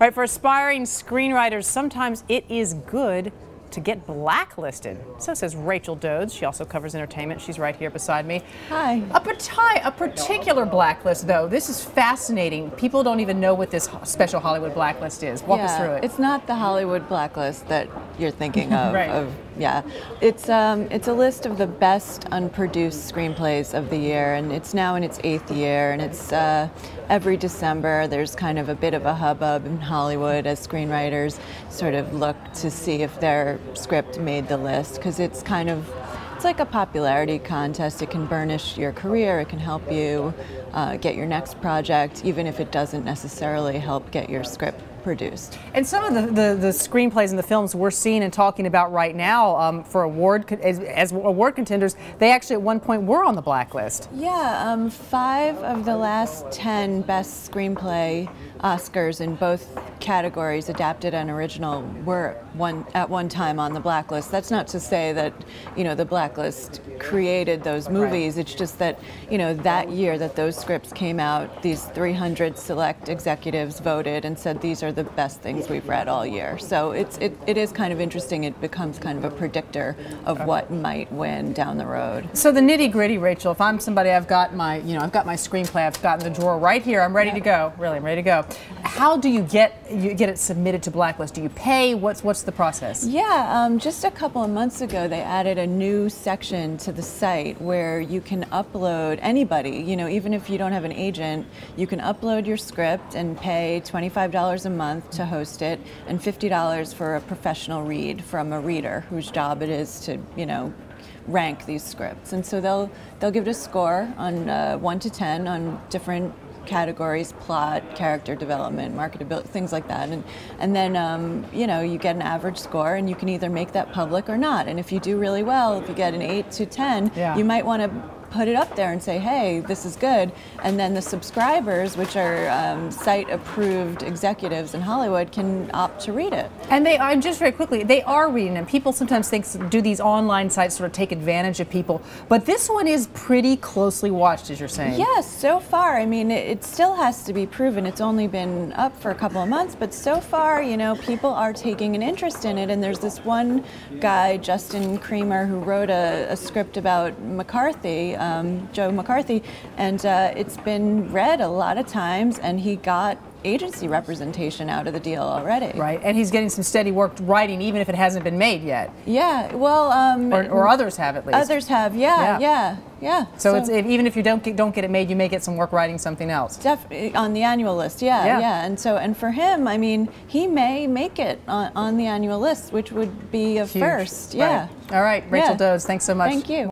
All right, for aspiring screenwriters, sometimes it is good to get blacklisted. So says Rachel Dodes. She also covers entertainment. She's right here beside me. Hi. A particular blacklist, though. This is fascinating. People don't even know what this special Hollywood blacklist is. Walk us through it. It's not the Hollywood blacklist that you're thinking of. Right. It's a list of the best unproduced screenplays of the year, and it's now in its 8th year, and it's every December there's kind of a bit of a hubbub in Hollywood as screenwriters sort of look to see if their script made the list, because it's like a popularity contest. It can burnish your career, it can help you get your next project, even if it doesn't necessarily help get your script produced. And some of the screenplays and the films we're seeing and talking about right now for as award contenders, they actually at one point were on the blacklist. Yeah, 5 of the last 10 best screenplay Oscars in both categories, adapted and original, were at one time on the blacklist. That's not to say that, you know, the blacklist created those movies. Right. It's just that, you know, that year that those scripts came out, these 300 select executives voted and said these are the best things we've read all year. So it is kind of interesting. It becomes kind of a predictor of what might win down the road. So the nitty-gritty, Rachel, if I'm somebody, I've got my screenplay, I've got in the drawer right here, I'm ready to go. Really, I'm ready to go. How do you get it submitted to blacklist? Do you pay? What's the process? Yeah, just a couple of months ago they added a new section to the site where you can upload anybody, you know, even if you don't have an agent, you can upload your script and pay $25 a month to host it and $50 for a professional read from a reader whose job it is to, you know, rank these scripts. And so they'll give it a score on 1 to 10 on different categories: plot, character development, marketability, things like that. And then you know, you get an average score and you can either make that public or not. And if you do really well, if you get an 8 to 10, you might want to put it up there and say, hey, this is good. And then the subscribers, which are site-approved executives in Hollywood, can opt to read it. And just very quickly, they are reading them. People sometimes do these online sites sort of take advantage of people, but this one is pretty closely watched, as you're saying. Yes, so far. I mean, it still has to be proven. It's only been up for a couple of months, but so far, you know, people are taking an interest in it. And there's this one guy, Justin Creamer, who wrote a script about McCarthy, Joe McCarthy, and it's been read a lot of times, and he got agency representation out of the deal already. Right, and he's getting some steady work writing, even if it hasn't been made yet. Yeah, well, or others have at least. Others have, yeah. So it's even if you don't get it made, you may get some work writing something else. Definitely on the annual list, yeah. And for him, I mean, he may make it on the annual list, which would be a first. Yeah. Right. All right, Rachel Dodes, thanks so much. Thank you.